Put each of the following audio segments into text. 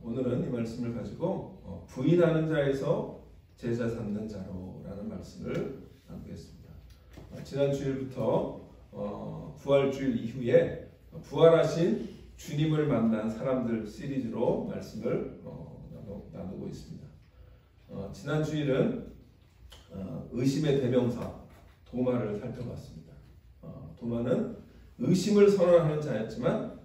오늘은 이 말씀을 가지고 부인하는 자에서 제자 삼는 자로라는 말씀을 나누겠습니다. 지난 주일부터 부활주일 이후에 부활하신 주님을 만난 사람들 시리즈로 말씀을 나누고 있습니다. 지난 주일은 의심의 대명사 도마를 살펴봤습니다. 도마는 의심을 선언하는 자였지만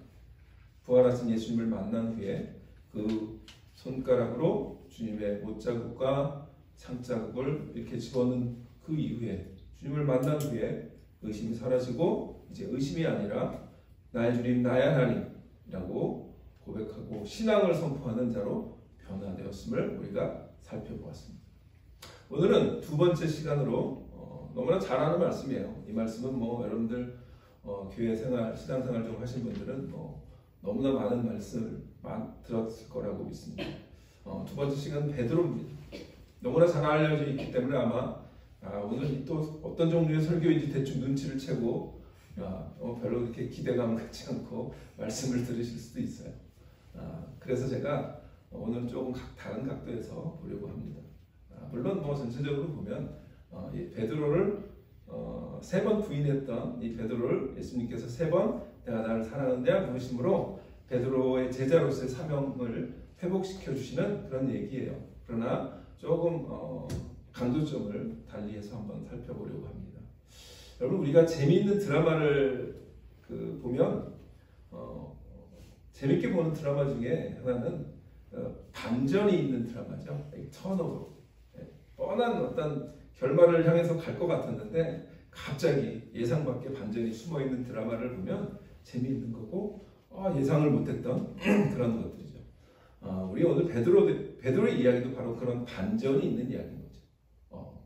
부활하신 예수님을 만난 후에 그 손가락으로 주님의 못자국과 상자국을 이렇게 집어넣은 그 이후에 주님을 만난 후에 의심이 사라지고 이제 의심이 아니라 나의 주님 나의 하나님이라고 고백하고 신앙을 선포하는 자로 변화되었음을 우리가 살펴보았습니다. 오늘은 두 번째 시간으로 너무나 잘 아는 말씀이에요. 이 말씀은 여러분들 교회 생활, 신앙생활 좀 하신 분들은 너무나 많은 말씀을 들었을 거라고 믿습니다. 두 번째 시간은 베드로입니다. 너무나 잘 알려져 있기 때문에 아마 오늘 또 어떤 종류의 설교인지 대충 눈치를 채고 별로 그렇게 기대감 갖지 않고 말씀을 들으실 수도 있어요. 그래서 제가 오늘 조금 다른 각도에서 보려고 합니다. 물론 전체적으로 보면 이 베드로를 3번 부인했던 이 베드로를 예수님께서 3번 내가 나를 사랑하느냐 물으심으로 베드로의 제자로서의 사명을 회복시켜 주시는 그런 얘기예요. 그러나 조금 강조점을 달리해서 한번 살펴보려고 합니다. 여러분, 우리가 재미있는 드라마를 보면 재밌게 보는 드라마 중에 하나는 반전이 있는 드라마죠. 턴오버. 뻔한 어떤 결말을 향해서 갈 것 같았는데 갑자기 예상 밖의 반전이 숨어있는 드라마를 보면 재미있는 거고 예상을 못했던 그런 것들이죠. 우리 오늘 베드로의 이야기도 바로 그런 반전이 있는 이야기인 거죠.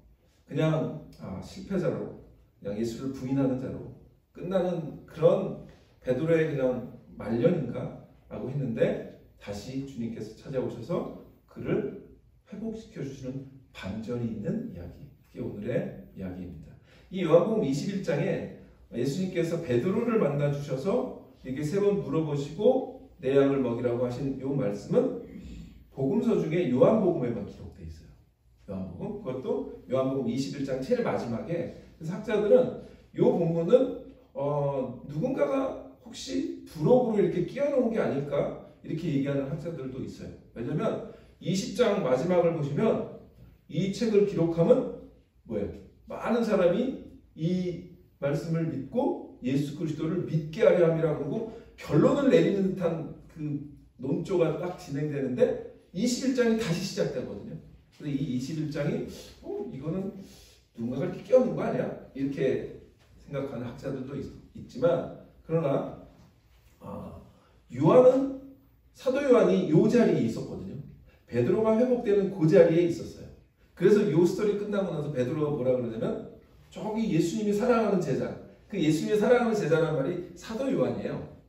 그냥 실패자로 그냥 예수를 부인하는 자로 끝나는 그런 베드로의 그냥 말년인가 라고 했는데 다시 주님께서 찾아오셔서 그를 회복시켜 주시는 반전이 있는 이야기, 이게 오늘의 이야기입니다. 이 요한복음 21장에 예수님께서 베드로를 만나 주셔서 이게 3번 물어보시고 내 양을 먹이라고 하신 이 말씀은 복음서 중에 요한복음에만 기록되어 있어요. 요한복음, 그것도 요한복음 21장 제일 마지막에. 그래서 학자들은 이 본문은 누군가가 혹시 부록으로 이렇게 끼워놓은 게 아닐까 이렇게 얘기하는 학자들도 있어요. 왜냐하면 20장 마지막을 보시면 이 책을 기록하면 뭐예요? 많은 사람이 이 말씀을 믿고 예수 그리스도를 믿게 하려 함이라 그러고 결론을 내리는 듯한 그 논조가 딱 진행되는데 21장이 다시 시작되거든요. 근데 이 21장이 이거는 누군가가 이렇게 끼워놓은 거 아니야? 이렇게 생각하는 학자들도 있지만 그러나 요한은 사도 요한이 이 자리에 있었거든요. 베드로가 회복되는 그 자리에 있었어요. 그래서 이 스토리 끝나고 나서 베드로가 뭐라 그러냐면 저기 예수님이 사랑하는 제자, 그 예수님이 사랑하는 제자라는 말이 사도 요한이에요.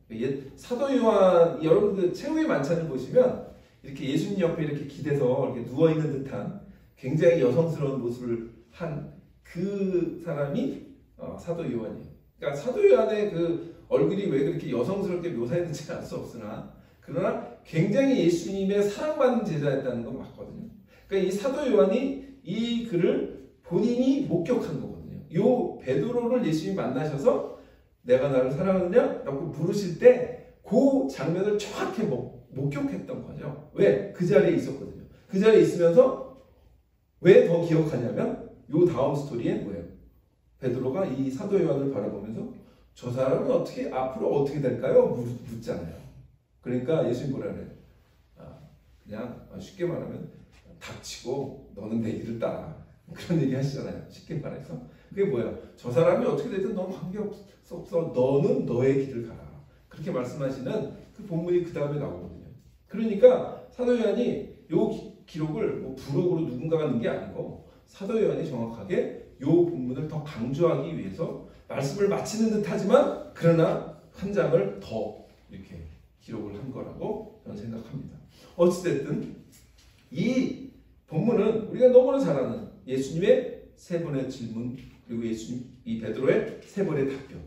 사도 요한, 여러분들 최후의 만찬을 보시면 이렇게 예수님 옆에 이렇게 기대서 이렇게 누워있는 듯한 굉장히 여성스러운 모습을 한 그 사람이 사도 요한이에요. 그러니까 사도 요한의 그 얼굴이 왜 그렇게 여성스럽게 묘사했는지는 알 수 없으나 그러나 굉장히 예수님의 사랑받는 제자였다는 건 맞거든요. 그러니까 이 사도 요한이 이 글을 본인이 목격한 거거든요. 요 베드로를 예수님이 만나셔서 내가 나를 사랑하느냐? 라고 물으실 때 그 장면을 정확히 목격했던 거죠. 왜? 그 자리에 있었거든요. 그 자리에 있으면서 왜 더 기억하냐면 요 다음 스토리에 뭐예요? 베드로가 이 사도 요한을 바라보면서 저 사람은 앞으로 어떻게 될까요? 묻잖아요. 그러니까 예수님 뭐라 그래요? 그냥 쉽게 말하면 닥치고 너는 내 길을 따라. 그런 얘기 하시잖아요. 쉽게 말해서. 그게 뭐야? 저 사람이 어떻게 되든 너무 관계없어. 너는 너의 길을 가라. 그렇게 말씀하시는 그 본문이 그 다음에 나오거든요. 그러니까 사도 요한이 이 기록을 부록으로 누군가가 넣은 게 아니고 사도 요한이 정확하게 이 본문을 더 강조하기 위해서 말씀을 마치는 듯 하지만 그러나 한 장을 더 이렇게 기록을 한 거라고 저는 생각합니다. 어찌됐든 이 본문은 우리가 너무나 잘 아는 예수님의 3번의 질문 그리고 이 베드로의 3번의 답변.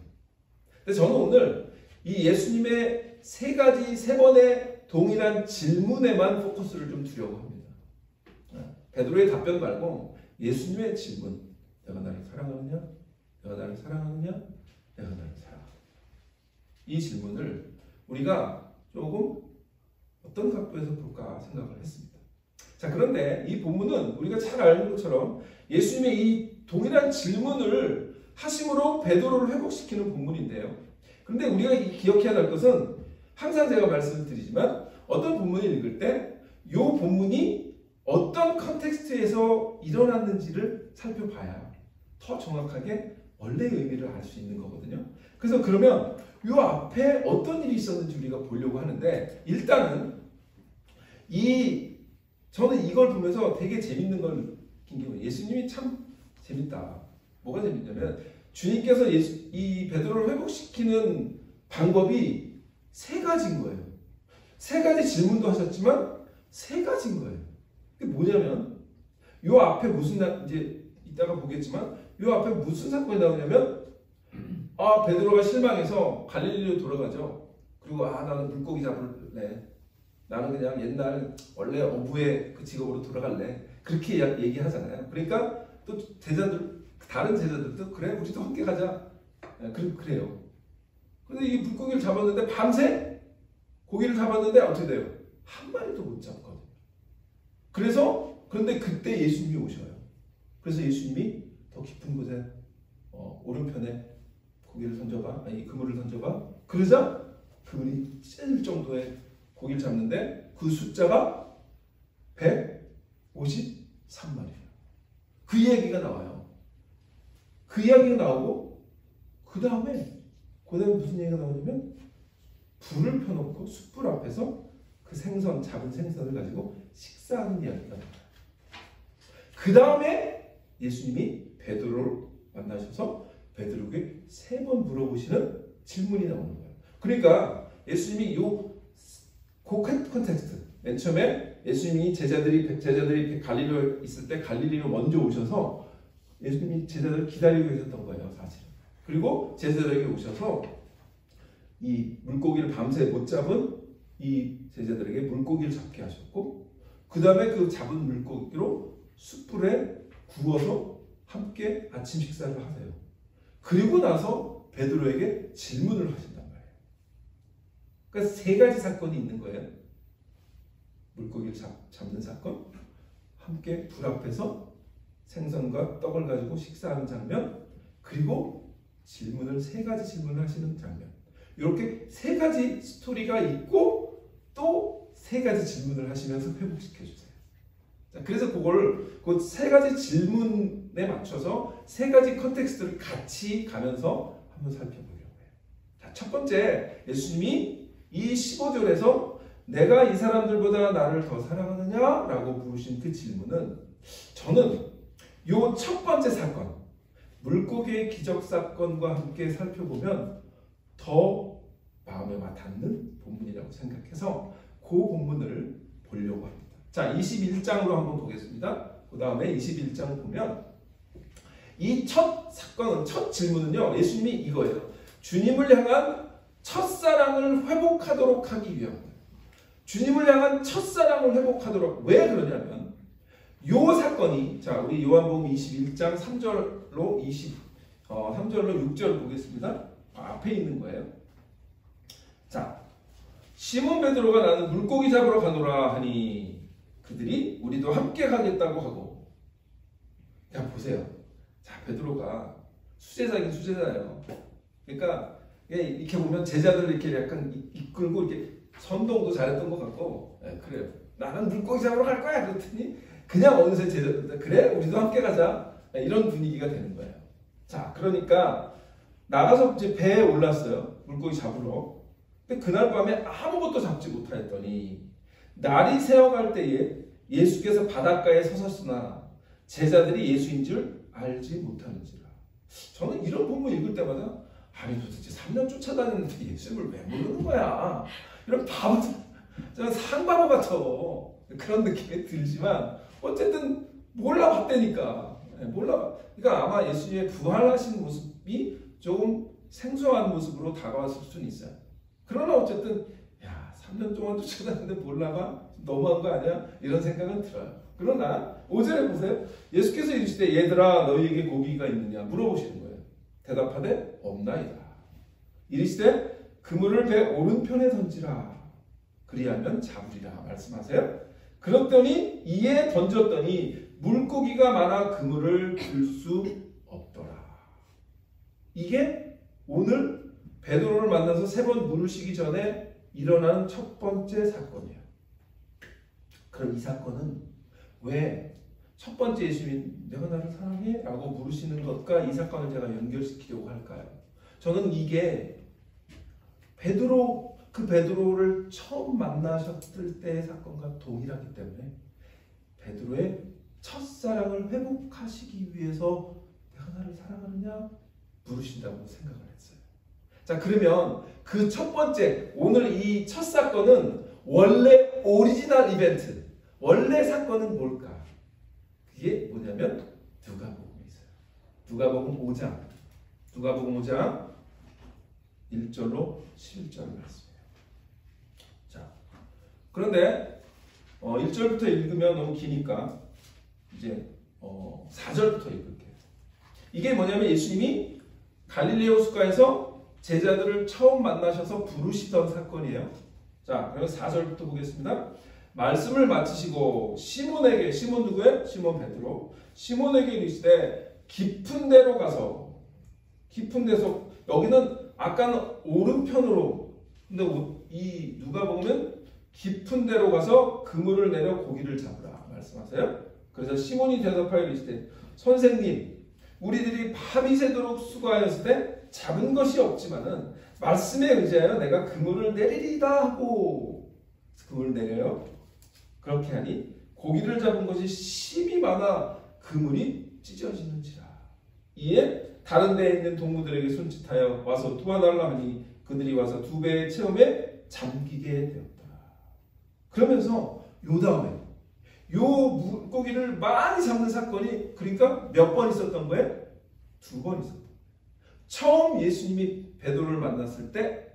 근데 저는 오늘 이 예수님의 3번의 동일한 질문에만 포커스를 좀 두려고 합니다. 베드로의 답변 말고 예수님의 질문. 내가 나를 사랑하느냐? 내가 나를 사랑하느냐? 내가 나를 사랑하느냐? 이 질문을 우리가 조금 어떤 각도에서 볼까 생각을 했습니다. 자, 그런데 이 본문은 우리가 잘 아는 것처럼 예수님의 이 동일한 질문을 하심으로 베드로를 회복시키는 본문인데요. 그런데 우리가 기억해야 할 것은 항상 제가 말씀을 드리지만 어떤 본문을 읽을 때 이 본문이 어떤 컨텍스트에서 일어났는지를 살펴봐야 더 정확하게 원래의 의미를 알 수 있는 거거든요. 그래서 그러면 이 앞에 어떤 일이 있었는지 우리가 보려고 하는데 일단은 저는 이걸 보면서 되게 재밌는 걸 느낀 게 예수님이 참 재밌다. 뭐가 재밌냐면 주님께서 이 베드로를 회복시키는 방법이 세 가지인 거예요. 세 가지 질문도 하셨지만 세 가지인 거예요. 그게 뭐냐면 요 앞에 이제 이따가 보겠지만 요 앞에 무슨 사건이 나오냐면 베드로가 실망해서 갈릴리로 돌아가죠. 그리고 나는 물고기 잡을래. 나는 그냥 옛날 원래 어부의 그 직업으로 돌아갈래. 그렇게 얘기하잖아요. 그러니까 또 다른 제자들도 그래 우리도 함께 가자. 그래요. 근데 이 물고기를 잡았는데 밤새 고기를 잡았는데 어떻게 돼요? 한 마리도 못 잡거든요. 그런데 그때 예수님이 오셔요. 그래서 예수님이 더 깊은 곳에 오른편에 고기를 던져봐. 그물을 던져봐. 그러자 그물이 찢어질 정도의 고기를 잡는데 그 숫자가 153마리예요. 그 이야기가 나와요. 그 이야기가 나오고 그 다음에 무슨 얘기가 나오냐면 불을 펴놓고 숯불 앞에서 그 잡은 생선을 가지고 식사하는 이야기가 나와요. 그 다음에 예수님이 베드로를 만나셔서 베드로에게 3번 물어보시는 질문이 나오는 거예요. 그러니까 예수님이 그 컨텍스트, 맨 처음에 예수님이 제자들이 갈릴리에 있을 때 갈릴리로 먼저 오셔서 예수님이 제자들을 기다리고 계셨던 거예요, 사실은. 그리고 제자들에게 오셔서 이 물고기를 밤새 못 잡은 이 제자들에게 물고기를 잡게 하셨고, 그 다음에 그 잡은 물고기로 숯불에 구워서 함께 아침 식사를 하세요. 그리고 나서 베드로에게 질문을 하신단 말이에요. 그러니까 3가지 사건이 있는 거예요. 물고기를 잡는 사건, 함께 불 앞에서 생선과 떡을 가지고 식사하는 장면, 그리고 3가지 질문을 하시는 장면. 이렇게 3가지 스토리가 있고 또 3가지 질문을 하시면서 회복시켜 주세요. 자, 그래서 그 3가지 질문에 맞춰서 3가지 컨텍스트를 같이 가면서 한번 살펴보려고 해요. 자, 첫 번째, 예수님이 이 15절에서 내가 이 사람들보다 나를 더 사랑하느냐? 라고 물으신 그 질문은 저는 이 첫 번째 사건, 물고기의 기적 사건과 함께 살펴보면 더 마음에 와닿는 본문이라고 생각해서 그 본문을 보려고 합니다. 자, 21장으로 한번 보겠습니다. 그 다음에 21장 보면 이 첫 사건은, 첫 질문은요, 예수님이 이거예요. 주님을 향한 첫사랑을 회복하도록 하기 위한 거예요. 주님을 향한 첫사랑을 회복하도록. 왜 그러냐면 요 사건이, 자, 우리 요한복음 21장 3절로 3절로 6절 보겠습니다. 앞에 있는 거예요. 자, 시몬 베드로가 나는 물고기 잡으러 가노라 하니 그들이 우리도 함께 가겠다고 하고. 자, 보세요. 자, 베드로가 수제자긴 수제자예요. 그러니까 이렇게 보면 제자들 이렇게 약간 이끌고 이렇게 선동도 잘했던 것 같고, 그래요. 나는 물고기 잡으러 갈 거야. 그랬더니 그냥 어느새 제자들, 그래 우리도 함께 가자. 이런 분위기가 되는 거예요. 자, 그러니까 나가서 이제 배에 올랐어요. 물고기 잡으러. 근데 그날 밤에 아무것도 잡지 못하였더니 날이 새어갈 때에 예수께서 바닷가에 서셨으나 제자들이 예수인 줄 알지 못하는지라. 저는 이런 본문 읽을 때마다 아니 도대체 3년 쫓아다니는데 예수님을 왜 모르는 거야? 이런 바보들, 저는 상바보 같아. 그런 느낌이 들지만 어쨌든 몰라봤다니까. 그러니까 아마 예수님의 부활하신 모습이 조금 생소한 모습으로 다가왔을 수는 있어요. 그러나 어쨌든 3 3년 동안 쫓아다녔는데 몰라봐? 너무한 거 아니야? 이런 생각은 들어요. 그러나 5절에 보세요. 예수께서 이르시되 얘들아 너희에게 고기가 있느냐 물어보시는 거예요. 대답하되 없나이다. 이르시되 그물을 배 오른편에 던지라. 그리하면 잡으리라 말씀하세요. 그랬더니 이에 던졌더니 물고기가 많아 그물을 들 수 없더라. 이게 오늘 베드로를 만나서 3번 물을 쉬기 전에 일어나는 첫 번째 사건이에요. 그럼 이 사건은 왜 첫 번째 예수님이 내가 나를 사랑해? 라고 물으시는 것과 이 사건을 제가 연결시키려고 할까요? 저는 이게 베드로를 처음 만나셨을 때의 사건과 동일하기 때문에 베드로의 첫사랑을 회복하시기 위해서 내가 나를 사랑하느냐 물으신다고 생각을 했어요. 자, 그러면 그 첫 번째 오늘 이 첫 사건은 원래 오리지널 이벤트, 원래 사건은 뭘까? 그게 뭐냐면 누가복음에 있어요. 누가복음 5장 1절로 11절 말씀이에요. 자, 그런데 1절부터 읽으면 너무 기니까 이제 4절부터 읽을게요. 이게 뭐냐면 예수님이 갈릴리 호숫가에서 제자들을 처음 만나셔서 부르시던 사건이에요. 자, 그럼 4절부터 보겠습니다. 말씀을 마치시고 시몬에게, 시몬 누구예요? 시몬 베드로. 시몬에게 이르시되 깊은 데로 가서, 깊은 데서, 여기는 아까는 오른편으로, 근데 이 누가복음은 깊은 데로 가서 그물을 내려 고기를 잡으라 말씀하세요. 그래서 시몬이 대답하여 이르시되 선생님 우리들이 밤이 새도록 수고하였을 때 잡은 것이 없지만은 말씀에 의지하여 내가 그물을 내리리다 하고 그물을 내려요. 그렇게 하니 고기를 잡은 것이 심이 많아 그물이 찢어지는지라. 이에 다른 데에 있는 동무들에게 손짓하여 와서 도와달라 하니 그들이 와서 2배의 체험에 잠기게 되었더라. 그러면서 요 다음에 요 물고기를 많이 잡는 사건이 그러니까 몇 번 있었던 거예요? 2번 있었던 거예요. 처음 예수님이 베드로를 만났을 때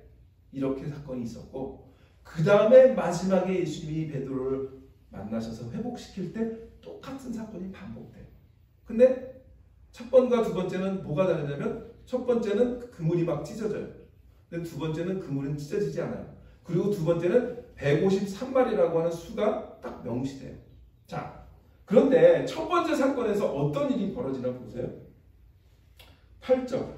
이렇게 사건이 있었고 그 다음에 마지막에 예수님이 베드로를 만나셔서 회복시킬 때 똑같은 사건이 반복돼요. 근데 첫 번과 두 번째는 뭐가 다르냐면 첫 번째는 그물이 막 찢어져요. 근데 두 번째는 그물은 찢어지지 않아요. 그리고 두 번째는 153마리라고 하는 수가 딱 명시돼요. 자, 그런데 첫 번째 사건에서 어떤 일이 벌어지나 보세요. 8절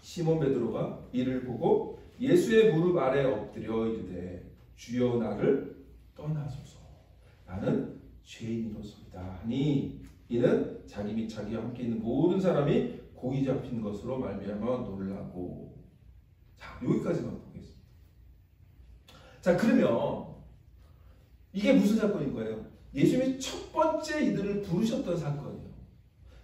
시몬 베드로가 이를 보고 예수의 무릎 아래 엎드려 이르되 주여 나를 떠나소서 나는 죄인이로소이다 하니 이는 자기 및 자기와 함께 있는 모든 사람이 고기 잡힌 것으로 말미암아 놀라고. 자, 여기까지만 보겠습니다. 자, 그러면 이게 무슨 사건인 거예요? 예수님이 첫 번째 이들을 부르셨던 사건이에요.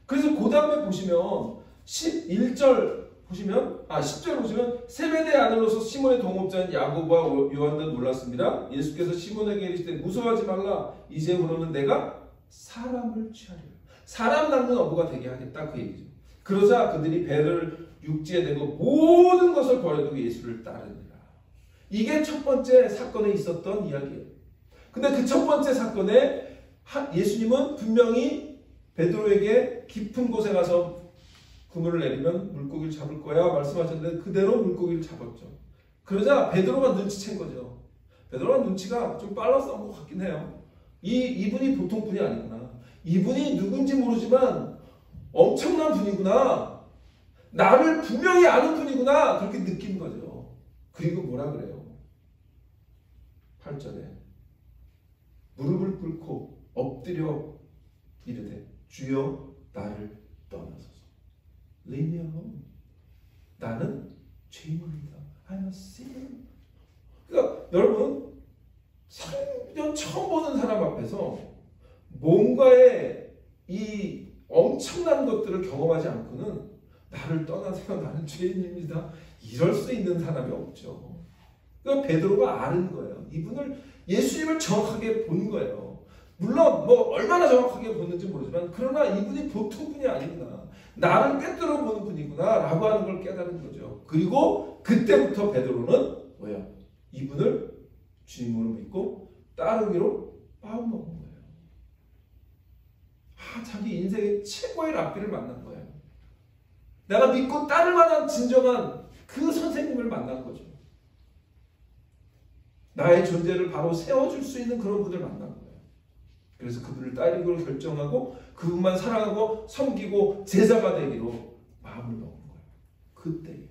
그래서 그 다음에 보시면 11절 보시면 10절 보시면 세베대 아들로서 시몬의 동업자인 야고보와 요한도 놀랐습니다. 예수께서 시몬에게 이르시되 무서워하지 말라. 이제부로는 내가 사람을 취하리라. 사람 낳는 어부가 되게 하겠다 그 얘기죠. 그러자 그들이 배를 육지에 대고 모든 것을 버려두고 예수를 따르니라. 이게 첫 번째 사건에 있었던 이야기예요. 근데 그 첫 번째 사건에 예수님은 분명히 베드로에게 깊은 곳에 가서 그물을 내리면 물고기를 잡을 거야 말씀하셨는데 그대로 물고기를 잡았죠. 그러자 베드로가 눈치챈 거죠. 베드로가 눈치가 좀 빨랐던 것 같긴 해요. 이분이 보통 분이 아니구나. 이분이 누군지 모르지만 엄청난 분이구나. 나를 분명히 아는 분이구나. 그렇게 느낀 거죠. 그리고 뭐라 그래요? 8절에 무릎을 꿇고 엎드려 이르되 주여 나를 떠나소서. Leave me alone. 나는 죄인입니다. I'm a sinner. 그러니까 여러분 3년 처음 보는 사람 앞에서 뭔가의 이 엄청난 것들을 경험하지 않고는 나를 떠나세요. 나는 죄인입니다. 이럴 수 있는 사람이 없죠. 그러니까 베드로가 아는 거예요. 이분을 예수님을 정확하게 본 거예요. 물론 뭐 얼마나 정확하게 봤는지 모르지만 그러나 이분이 보통 분이 아니구나. 나를 꿰뚫어 보는 분이구나 라고 하는 걸 깨달은 거죠. 그리고 그때부터 베드로는 뭐야? 이분을 주님으로 믿고 따르기로 마음먹은 거예요. 자기 인생의 최고의 랍비를 만난 거예요. 내가 믿고 따를 만한 진정한 그 선생님을 만난 거죠. 나의 존재를 바로 세워줄 수 있는 그런 분을 만난 거예요. 그래서 그분을 따르기로 결정하고 그분만 사랑하고 섬기고 제자가 되기로 마음을 먹은 거예요. 그때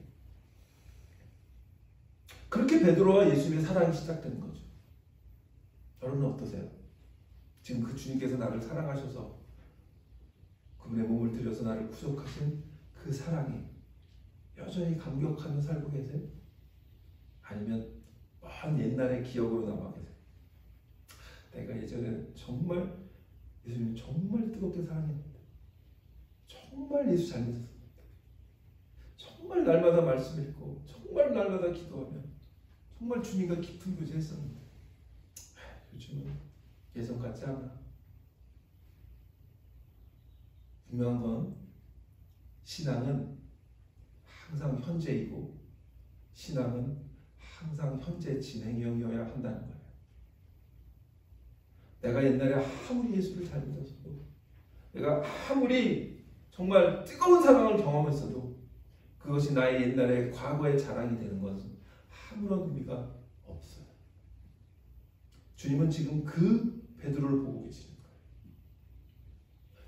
그렇게 베드로와 예수님의 사랑이 시작된 거죠. 여러분은 어떠세요? 지금 그 주님께서 나를 사랑하셔서 그분의 몸을 들여서 나를 구속하신 그 사랑이 여전히 감격하며 살고 계세요? 아니면 먼 옛날의 기억으로 남아 계세요? 내가 예전에 정말 예수님 정말 뜨겁게 사랑했는데, 정말 예수 잘 믿었습니다. 정말 날마다 말씀 읽고 정말 날마다 기도하며 정말 주님과 깊은 교제했었는데 요즘은 예전 같지 않아. 분명한 건 신앙은 항상 현재이고 신앙은 항상 현재 진행형이어야 한다는 거예요. 내가 옛날에 아무리 예수를 잘 믿었어도, 내가 아무리 정말 뜨거운 사랑을 경험했어도 그것이 나의 옛날의 과거의 자랑이 되는 것은 아무런 의미가 없어요. 주님은 지금 그 베드로를 보고 계시는 거예요.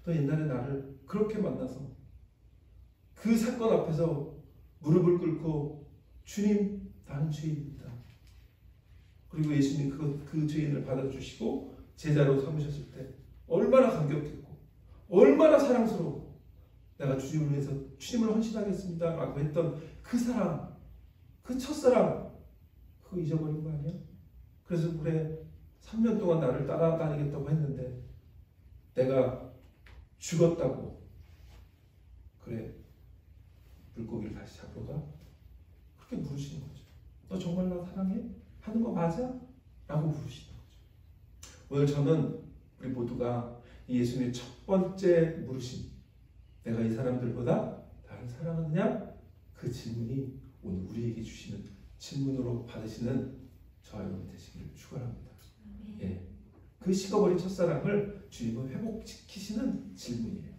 너 옛날에 나를 그렇게 만나서 그 사건 앞에서 무릎을 꿇고 주님 나는 죄인입니다. 그리고 예수님 그 죄인을 받아주시고 제자로 삼으셨을 때 얼마나 감격했고 얼마나 사랑스러웠고 내가 주님을 위해서 주님을 헌신하겠습니다 라고 했던 그 사랑, 그 첫사랑 그거 잊어버린 거 아니야? 그래서 그래 3년 동안 나를 따라다니겠다고 했는데 내가 죽었다고 그래 물고기를 다시 잡으러 가? 그렇게 물으시는 거죠. 너 정말 나 사랑해? 하는 거 맞아? 라고 물으시는 거죠. 오늘 저는 우리 모두가 이 예수님의 첫 번째 물으심, 내가 이 사람들보다 나를 사랑하느냐? 그 질문이 오늘 우리에게 주시는 질문으로 받으시는 저와 여러분 되시기를 축원합니다. 예, 그 식어버린 첫사랑을 주님은 회복시키시는 질문이에요.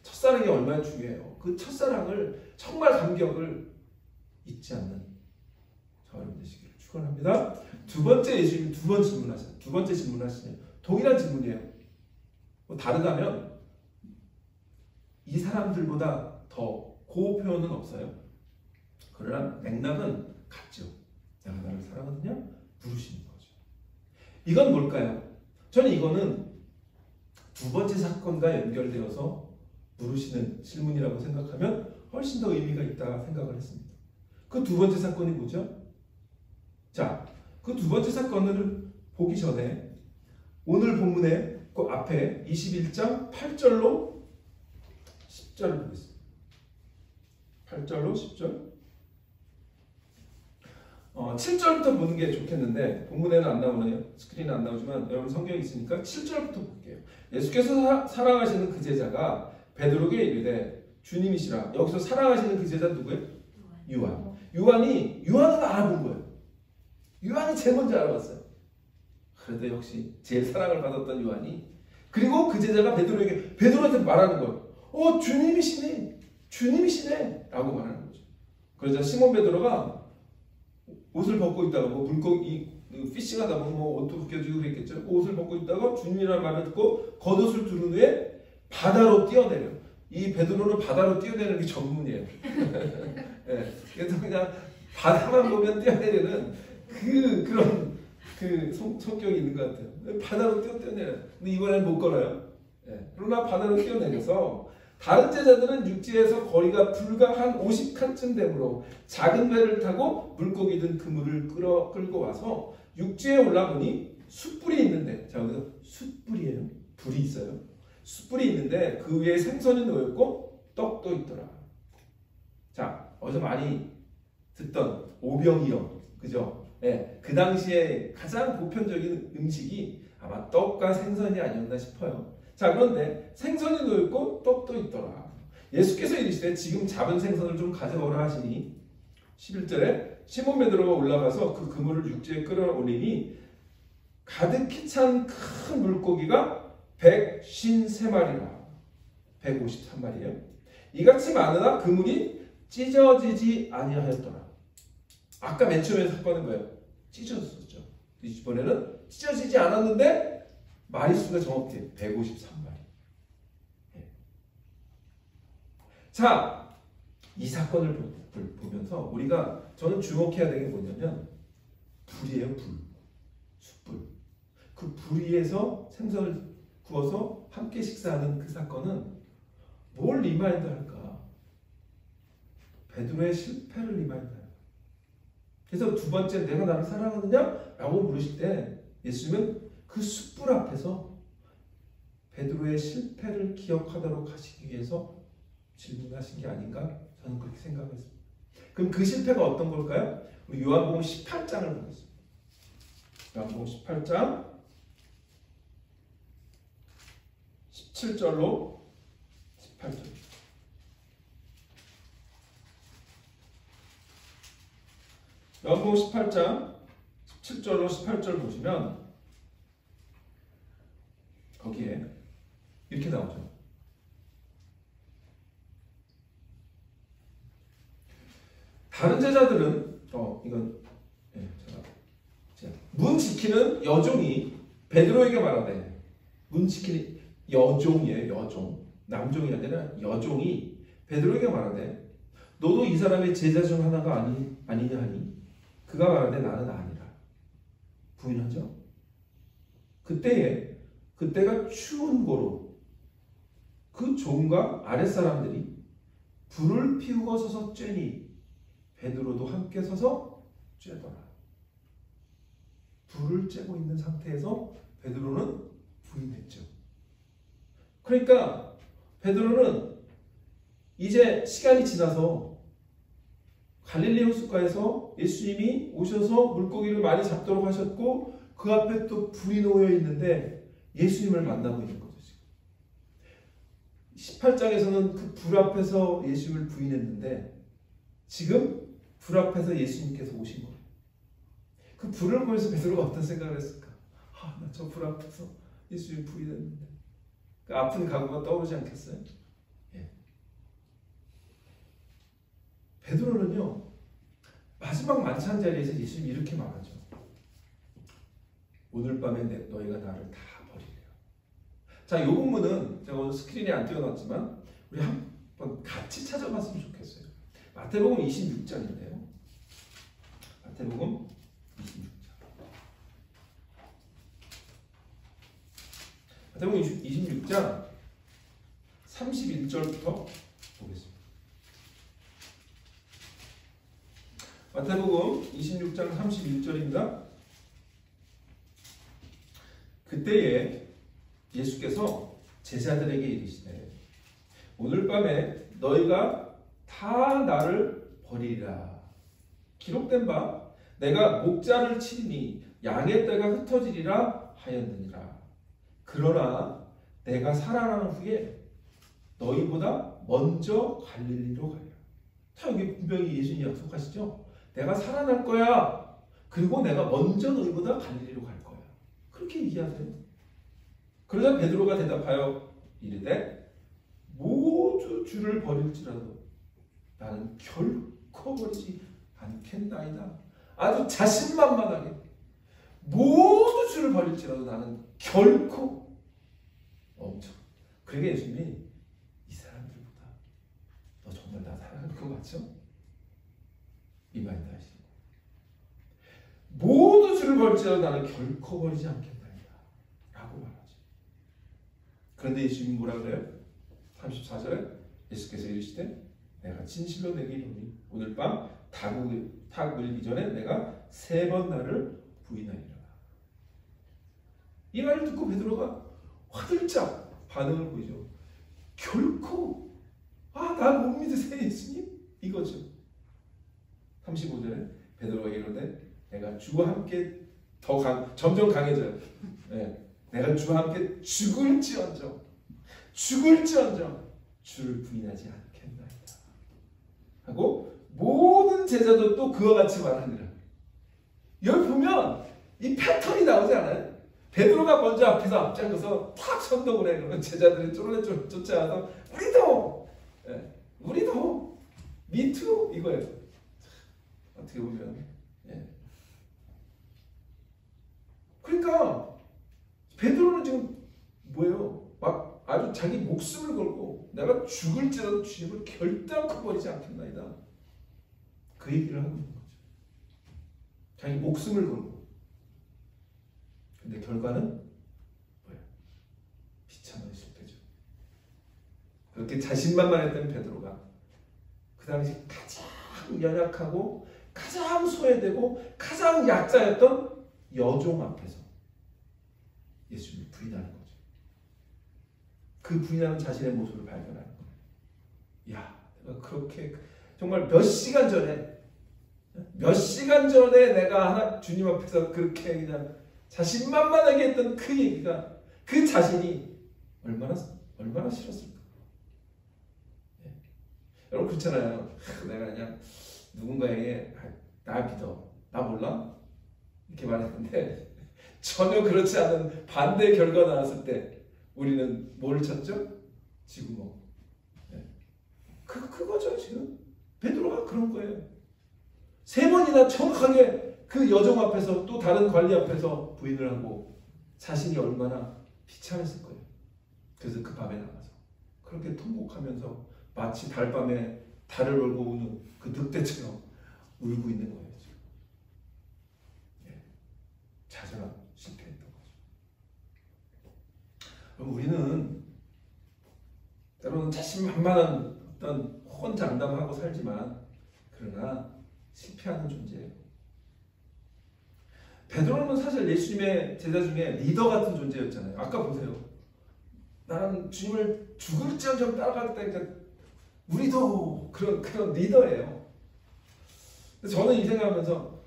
첫사랑이 얼마나 중요해요. 그 첫사랑을 정말 감격을 잊지 않는 저와 여러분 되시기를 축원합니다. 두 번째 예수님이 두 번째 질문하시네요. 동일한 질문이에요. 뭐 다르다면 이 사람들보다 더 그 표현은 없어요. 그러나 맥락은 같죠. 내가 나를 사랑하느냐? 물으시는 거죠. 이건 뭘까요? 저는 이거는 두 번째 사건과 연결되어서 물으시는 질문이라고 생각하면 훨씬 더 의미가 있다 생각을 했습니다. 그 두 번째 사건이 뭐죠? 자, 그 두 번째 사건을 보기 전에 오늘 본문의 그 앞에 21장 8절로 10절을 보겠습니다. 8절로 10절. 7절부터 보는 게 좋겠는데 본문에는 안 나오네요. 스크린에 안 나오지만 여러분 성경이 있으니까 7절부터 볼게요. 예수께서 사랑하시는 그 제자가 베드로에게 이르되 주님이시라. 여기서 사랑하시는 그 제자 누구예요? 유한은 알아본 거예요. 유한이 제일 먼저 알아봤어요. 그래도 역시 제일 사랑을 받았던 유한이, 그리고 그 제자가 베드로한테 말하는 거예요. 주님이시네 라고 말하는 거죠. 그러자 시몬 베드로가 옷을 벗고 있다가 물고기 피싱하다 보면 옷도 벗겨지고 그랬겠죠. 옷을 벗고 있다가 주님이라는 말을 듣고 겉옷을 두른 후에 바다로 뛰어내려. 이 베드로는 바다로 뛰어내리는 게 전문이에요. 예, 그래서 그냥 바다만 보면 뛰어내리는 그런 성격이 있는 것 같아요. 바다로 뛰어내려. 근데 이번엔 못 걸어요. 예, 그러나 바다로 뛰어내려서 다른 제자들은 육지에서 거리가 불과 한 50칸쯤 되므로 작은 배를 타고 물고기 든 그물을 끌고 와서 육지에 올라보니 숯불이 있는데, 자 여기서 숯불이에요. 불이 있어요. 숯불이 있는데 그 위에 생선이 놓였고 떡도 있더라. 자, 어디서 많이 듣던 오병이어, 그죠? 예, 그 당시에 가장 보편적인 음식이 아마 떡과 생선이 아니었나 싶어요. 자, 그런데 생선이 놓였고 떡도 있더라. 예수께서 이르시되 지금 잡은 생선을 좀 가져오라 하시니 11절에 시몬 베드로가 올라가서 그 그물을 육지에 끌어올리니 가득히 찬 큰 물고기가 153마리라. 153마리예요. 이같이 많으나 그물이 찢어지지 아니하였더라. 아까 맨 처음에 사건은 뭐예요? 찢어졌었죠. 이번에는 찢어지지 않았는데 마리수가 정확히 153마리. 자, 이 사건을 보면서 우리가 저는 주목해야 되는 게 뭐냐면 불이에요. 불. 숯불. 그 불 위에서 생선을 구워서 함께 식사하는 그 사건은 뭘 리마인드 할까? 베드로의 실패를 리마인드 할까? 그래서 두 번째 내가 나를 사랑하느냐? 라고 물으실 때 예수님은 그 숯불 앞에서 베드로의 실패를 기억하도록 하시기 위해서 질문하신 게 아닌가? 저는 그렇게 생각했습니다. 그럼 그 실패가 어떤 걸까요? 우리 요한복음 18장을 보겠습니다. 요한복음 18장 17절로 18절. 요한복음 18장 17절로 18절 보시면 거기에 이렇게 나오죠. 다른 제자들은 이건 제가 문 지키는 여종이 베드로에게 말하되, 문 지키는 여종이에요. 여종. 남종이 아니라 여종이 베드로에게 말하되 너도 이 사람의 제자 중 하나가 아니냐 하니 그가 말하되 나는 아니라 부인하죠. 그때가 추운 고로 그 종과 아랫사람들이 불을 피우고 서서 쬐니 베드로도 함께 서서 쬐더라. 불을 쬐고 있는 상태에서 베드로는 부인했죠. 그러니까 베드로는 이제 시간이 지나서 갈릴리 호숫가에서 예수님이 오셔서 물고기를 많이 잡도록 하셨고 그 앞에 또 불이 놓여 있는데 예수님을 만나고 있는 거죠. 지금 18장에서는 그 불 앞에서 예수님을 부인했는데 지금 불 앞에서 예수님께서 오신 거예요. 그 불을 보면서 베드로가 어떤 생각을 했을까? 나 저 불 앞에서 예수님 부인했는데 그 아픈 각오가 떠오르지 않겠어요? 예. 베드로는요 마지막 만찬 자리에서 예수님이 이렇게 말하죠. 오늘 밤에 너희가 나를 다 버리리라. 자, 이 본문은 제가 오늘 스크린에 안 띄워놨지만 우리 한번 같이 찾아봤으면 좋겠어요. 마태복음 26장인데요. 마태복음 26장. 마태복음 26장 31절부터 보겠습니다. 마태복음 26장 31절입니다. 그때에 예수께서 제자들에게 이르시되 오늘 밤에 너희가 다 나를 버리리라. 기록된 바 내가 목자를 치리니 양의 떼가 흩어지리라 하였느니라. 그러나 내가 살아난 후에 너희보다 먼저 갈릴리로 가리라. 자, 여기 분명히 예수님이 약속하시죠. 내가 살아날 거야. 그리고 내가 먼저 너희보다 갈릴리로 갈 거야. 그렇게 얘기하세요. 그러자 베드로가 대답하여 이르되 모두 주를 버릴지라도 나는 결코 버리지 않겠나이다. 아주 자신만만하게 모두 주를 버릴지라도 나는 결코 엄청. 그러게 예수님이 이 사람들보다 너 정말 나 사랑하는 거 맞죠? 이 마인드 하시는 거예요. 모두 주를 버릴지라도 나는 결코 버리지 않겠나이다 라고 말하죠. 그런데 예수님이 뭐라 그래요? 34절에 예수께서 이르시되 내가 진실로 내게 이르노니 오늘 밤 닭 울기 전에 내가 3번 나를 부인하리라. 이 말을 듣고 베드로가 화들짝 반응을 보이죠. 결코 나 못 믿으세요 예수님? 이거죠. 35절에 베드로가 이르되 내가 주와 함께 점점 강해져요. 네. 내가 주와 함께 죽을지언정 주를 부인하지 않겠나이다 하고 모든 제자도 또 그와 같이 말하니라. 여기 보면 이 패턴이 나오지 않아요? 베드로가 먼저 앞장서서 탁 선동을 해. 그러면 제자들이 쫄래 쫓아와서 우리도! 예, 우리도! 미투! 이거예요. 어떻게 보면. 예. 그러니까 베드로는 지금 뭐예요? 막 아주 자기 목숨을 걸고 내가 죽을지라도 주님을 결단코 버리지 않겠나이다. 그 얘기를 하고 있는 거죠. 자기 목숨을 걸고. 근데 결과는 뭐예요? 비참한 실패죠. 그렇게 자신만만했던 베드로가 그 당시 가장 연약하고 가장 소외되고 가장 약자였던 여종 앞에서 예수님을 부인하는 거죠. 그 부인하는 자신의 모습을 발견하는 거예요. 야, 내가 그렇게 정말 몇 시간 전에 내가 주님 앞에서 그렇게 그냥 자신만만하게 했던 그 얘기가 그 자신이 얼마나 싫었을까. 예. 여러분 그렇잖아요. 내가 그냥 누군가에게 나 믿어, 나 몰라? 이렇게 말했는데 전혀 그렇지 않은 반대의 결과가 나왔을 때 우리는 뭘 찾죠? 지구멍. 예. 그거죠 지금. 베드로가 그런 거예요. 3번이나 정확하게 그 여종 앞에서 또 다른 관리 앞에서 부인을 하고 자신이 얼마나 비참했을 거예요. 그래서 그 밤에 나가서 그렇게 통곡하면서 마치 달밤에 달을 걸고 우는 그 늑대처럼 울고 있는 거예요. 지금. 예. 좌절한 실패했던 거죠. 그럼 우리는 때로는 자신만만한 어떤 혼장담하고 살지만 그러나 실패하는 존재예요. 베드로는 사실 예수님의 제자 중에 리더 같은 존재였잖아요. 아까 보세요. 나는 주님을 죽을지언정 따라가겠다. 우리도 그런 리더예요. 저는 이 생각하면서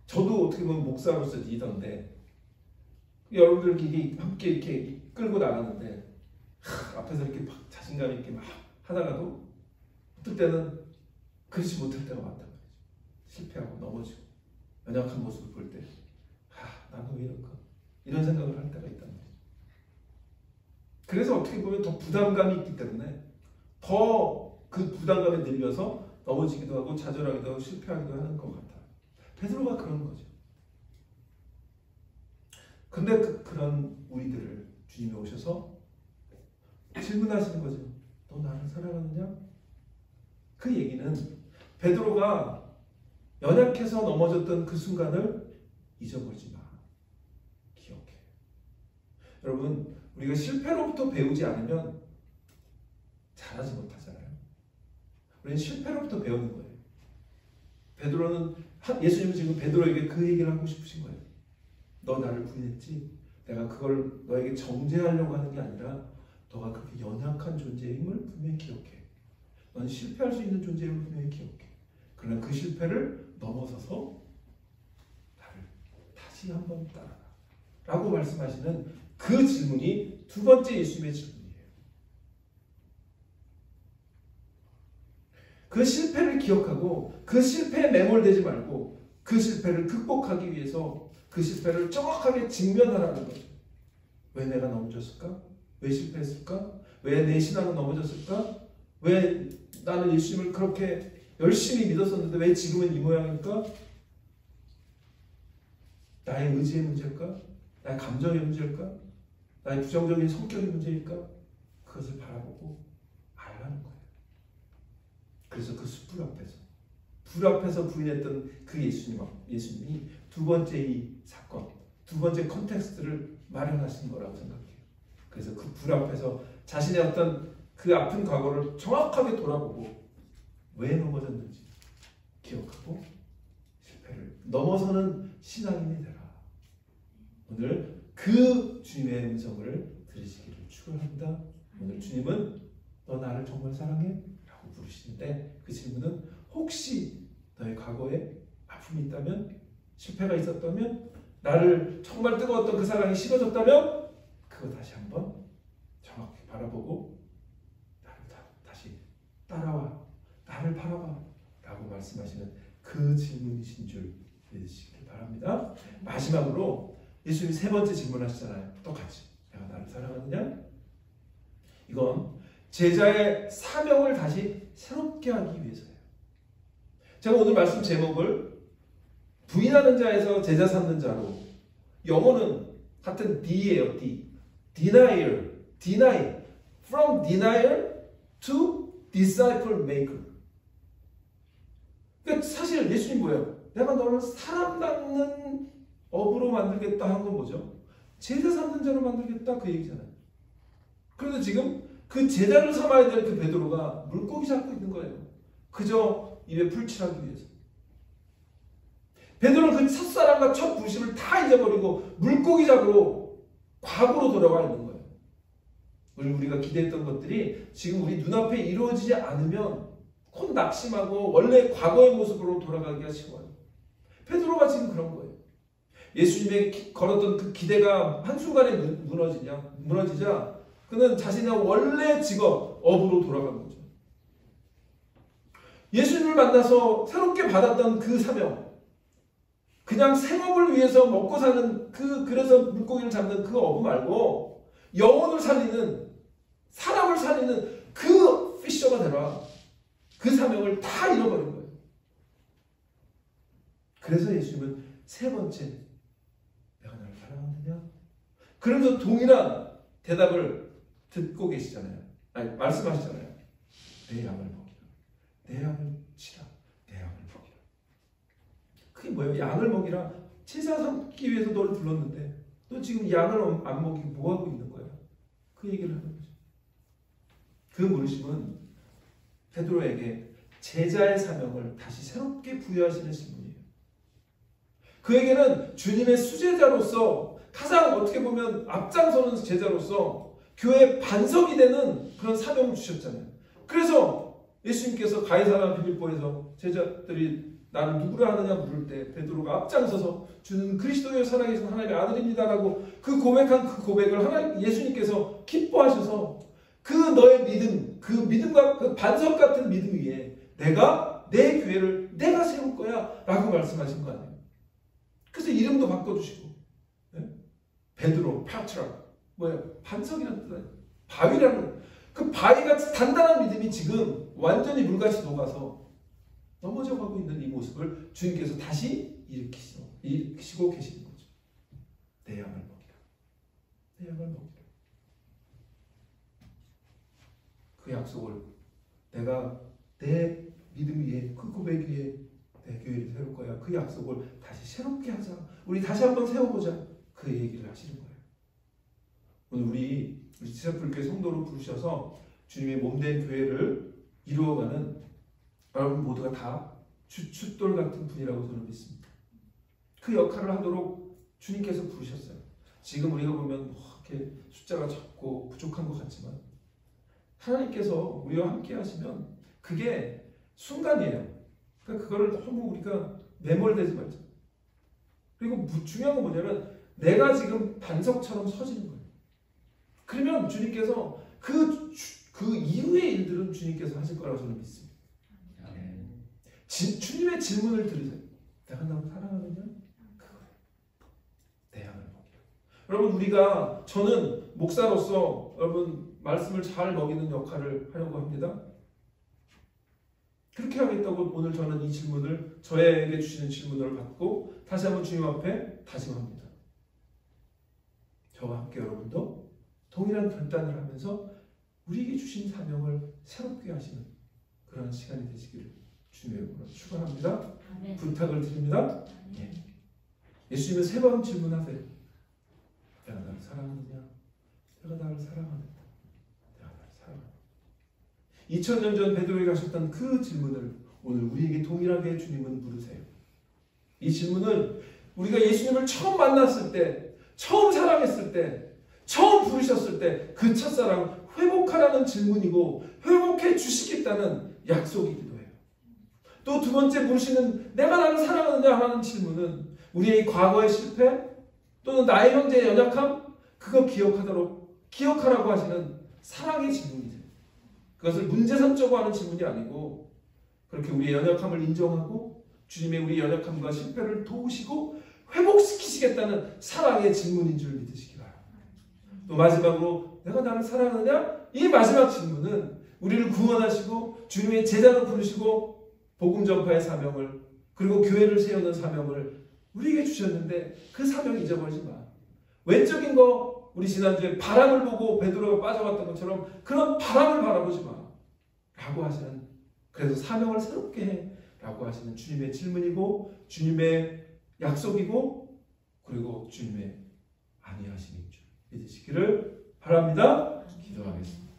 저도 어떻게 보면 목사로서 리더인데 여러분들 함께 이렇게 이끌고 나가는데 앞에서 이렇게 막 자신감 있게 막 하다가도 어떨 때는 그러지 못할 때가 많단 말이죠. 실패하고 넘어지고 연약한 모습을 볼 때 나는 왜 이럴까? 이런 생각을 할 때가 있단 말이죠. 그래서 어떻게 보면 더 부담감이 있기 때문에 더 그 부담감에 밀려서 넘어지기도 하고 좌절하기도 하고 실패하기도 하는 것 같아요. 베드로가 그런 거죠. 근데 그런 우리들을 주님이 오셔서 질문하시는 거죠. 너 나를 사랑하느냐? 그 얘기는 베드로가 연약해서 넘어졌던 그 순간을 잊어버리지 마. 기억해. 여러분, 우리가 실패로부터 배우지 않으면 잘하지 못하잖아요. 우리는 실패로부터 배우는 거예요. 예수님은 지금 베드로에게 그 얘기를 하고 싶으신 거예요. 너 나를 부인했지? 내가 그걸 너에게 정죄하려고 하는 게 아니라 너가 그렇게 연약한 존재임을 분명히 기억해. 넌 실패할 수 있는 존재임을 분명히 기억해. 그러나 그 실패를 넘어서서 나를 다시 한번 따라가 라고 말씀하시는 그 질문이 두 번째 예수님의 질문이에요. 그 실패를 기억하고 그 실패에 매몰되지 말고 그 실패를 극복하기 위해서 그 실패를 정확하게 직면하라는 거죠. 왜 내가 넘어졌을까? 왜 실패했을까? 왜 내 신앙은 넘어졌을까? 왜 나는 예수님을 그렇게 열심히 믿었었는데 왜 지금은 이 모양일까? 나의 의지의 문제일까? 나의 감정의 문제일까? 나의 부정적인 성격의 문제일까? 그것을 바라보고 알라는 거예요. 그래서 그 숯불 앞에서 부인했던 그 예수님이 두 번째 이 사건, 두 번째 컨텍스트를 마련하신 거라고 생각해요. 그래서 그 불 앞에서 자신의 어떤 그 아픈 과거를 정확하게 돌아보고 왜 넘어졌는지 기억하고 실패를 넘어서는 신앙인이 되라. 오늘 그 주님의 음성을 들으시기를 축원합니다. 오늘 주님은 너 나를 정말 사랑해? 라고 부르시는데 그 질문은 혹시 너의 과거에 아픔이 있다면, 실패가 있었다면, 나를 정말 뜨거웠던 그 사랑이 식어졌다면 그거 다시 한번 정확히 바라보고 나를 다시 따라와. 나를 바라봐. 라고 말씀하시는 그 질문이신 줄 믿으시길 바랍니다. 마지막으로 예수님이 세 번째 질문하시잖아요. 똑같이. 내가 나를 사랑하느냐? 이건 제자의 사명을 다시 새롭게 하기 위해서예요. 제가 오늘 말씀 제목을 부인하는 자에서 제자 삼는 자로, 영어는 같은 D예요. D. Denial. Deny. From denial to disciple maker. 그러니까 사실 예수님 뭐예요? 내가 너를 사람 닦는 업으로 만들겠다 한 건 뭐죠? 제자 삼는 자로 만들겠다 그 얘기잖아요. 그래서 지금 그 제자를 삼아야 될 그 베드로가 물고기 잡고 있는 거예요. 그저 입에 풀칠하기 위해서. 베드로는 그 첫사랑과 첫 부심을 다 잊어버리고 물고기 잡으러 과거로 돌아와 있는 거예요. 우리가 기대했던 것들이 지금 우리 눈앞에 이루어지지 않으면 곧 낙심하고 원래 과거의 모습으로 돌아가기가 쉬워요. 베드로가 지금 그런 거예요. 예수님의 걸었던 그 기대가 한순간에 무너지자 그는 자신의 원래 직업, 업으로 돌아간 거죠. 예수님을 만나서 새롭게 받았던 그 사명, 그냥 생업을 위해서 먹고 사는 그래서 물고기를 잡는 그 어부 말고 영혼을 살리는, 사람을 살리는 그 피셔가 되라. 그 사명을 다 잃어버린 거예요. 그래서 예수님은 세 번째, 내가 나를 사랑하느냐? 그러면서 동일한 대답을 듣고 계시잖아요. 아니, 말씀하시잖아요. 내 양을 먹이라. 내 양을 치라. 내 양을 먹이라. 그게 뭐예요? 양을 먹이라. 제사 삼기 위해서 너를 불렀는데 너 지금 양을 안 먹이고 뭐 하고 있는 거야? 그 얘기를 하는 거죠. 그 물으심은 베드로에게 제자의 사명을 다시 새롭게 부여하시는 질문이에요. 그에게는 주님의 수제자로서 가장 어떻게 보면 앞장서는 제자로서 교회의 반석이 되는 그런 사명을 주셨잖아요. 그래서 예수님께서 가이사랴 빌립보에서 제자들이 나를 누구라 하느냐 물을 때 베드로가 앞장서서 주는 그리스도의 살아계신 하나님의 아들입니다라고 그 고백한 그 고백을 예수님께서 기뻐하셔서 그 너의 믿음, 그 믿음과 그 반석 같은 믿음 위에 내가 내 교회를 내가 세울 거야 라고 말씀하신 거 아니에요. 그래서 이름도 바꿔주시고, 네? 베드로, 파트라, 뭐예요? 반석이라는 뜻 아니에요. 바위라는, 그 바위가 단단한 믿음이 지금 완전히 물같이 녹아서 넘어져 가고 있는 이 모습을 주님께서 다시 일으키시고 계시는 거죠. 내 양을 먹이라. 내 양을 먹이라. 그 약속을 내가 내 믿음 위에, 그 고백 위에 내 교회를 세울 거야. 그 약속을 다시 새롭게 하자. 우리 다시 한번 세워보자. 그 얘기를 하시는 거예요. 오늘 우리 지사풀교회 성도로 부르셔서 주님의 몸된 교회를 이루어가는 여러분 모두가 다 주춧돌 같은 분이라고 저는 믿습니다. 그 역할을 하도록 주님께서 부르셨어요. 지금 우리가 보면 이렇게 숫자가 적고 부족한 것 같지만 하나님께서 우리와 함께 하시면 그게 순간이에요. 그러니까 그거를 너무 우리가 매몰되지 말자. 그리고 중요한 건 뭐냐면 내가 지금 반석처럼 서지는 거예요. 그러면 주님께서 그 이후의 일들은 주님께서 하실 거라고 저는 믿습니다. 주님의 질문을 들으세요. 내가 나를 사랑하느냐? 그거예요. 내 양을 먹이라. 여러분 저는 목사로서 여러분 말씀을 잘 먹이는 역할을 하려고 합니다. 그렇게 하겠다고 오늘 저는 이 질문을 저에게 주시는 질문을 받고 다시 한번 주님 앞에 다짐합니다. 저와 함께 여러분도 동일한 결단을 하면서 우리에게 주신 사명을 새롭게 하시는 그런 시간이 되시기를 주님의 이름으로 축원합니다. 부탁을 드립니다. 예. 예수님은 세 번 질문하세요. 내가 나를 사랑하느냐? 내가 나를 사랑하느냐? 2000년 전 베드로에게 하셨던 그 질문을 오늘 우리에게 동일하게 주님은 물으세요. 이 질문은 우리가 예수님을 처음 만났을 때, 처음 사랑했을 때, 처음 부르셨을 때 그 첫사랑 회복하라는 질문이고 회복해 주시겠다는 약속이기도 해요. 또 두 번째 부르시는 내가 나를 사랑하느냐 하는 질문은 우리의 과거의 실패 또는 나의 형제의 연약함 그거 기억하라고 하시는 사랑의 질문이세요. 그것을 문제 삼자고 하는 질문이 아니고 그렇게 우리의 연약함을 인정하고 주님의 우리 연약함과 실패를 도우시고 회복시키시겠다는 사랑의 질문인 줄 믿으시기 바랍니다. 또 마지막으로 내가 나를 사랑하느냐? 이 마지막 질문은 우리를 구원하시고 주님의 제자로 부르시고 복음 전파의 사명을 그리고 교회를 세우는 사명을 우리에게 주셨는데 그 사명 잊어버리지 마. 외적인 거 우리 지난주에 바람을 보고 베드로가 빠져갔던 것처럼 그런 바람을 바라보지 마. 라고 하시는 그래서 사명을 새롭게 해. 라고 하시는 주님의 질문이고 주님의 약속이고 그리고 주님의 안위하심인 줄 믿으시기를 바랍니다. 기도하겠습니다.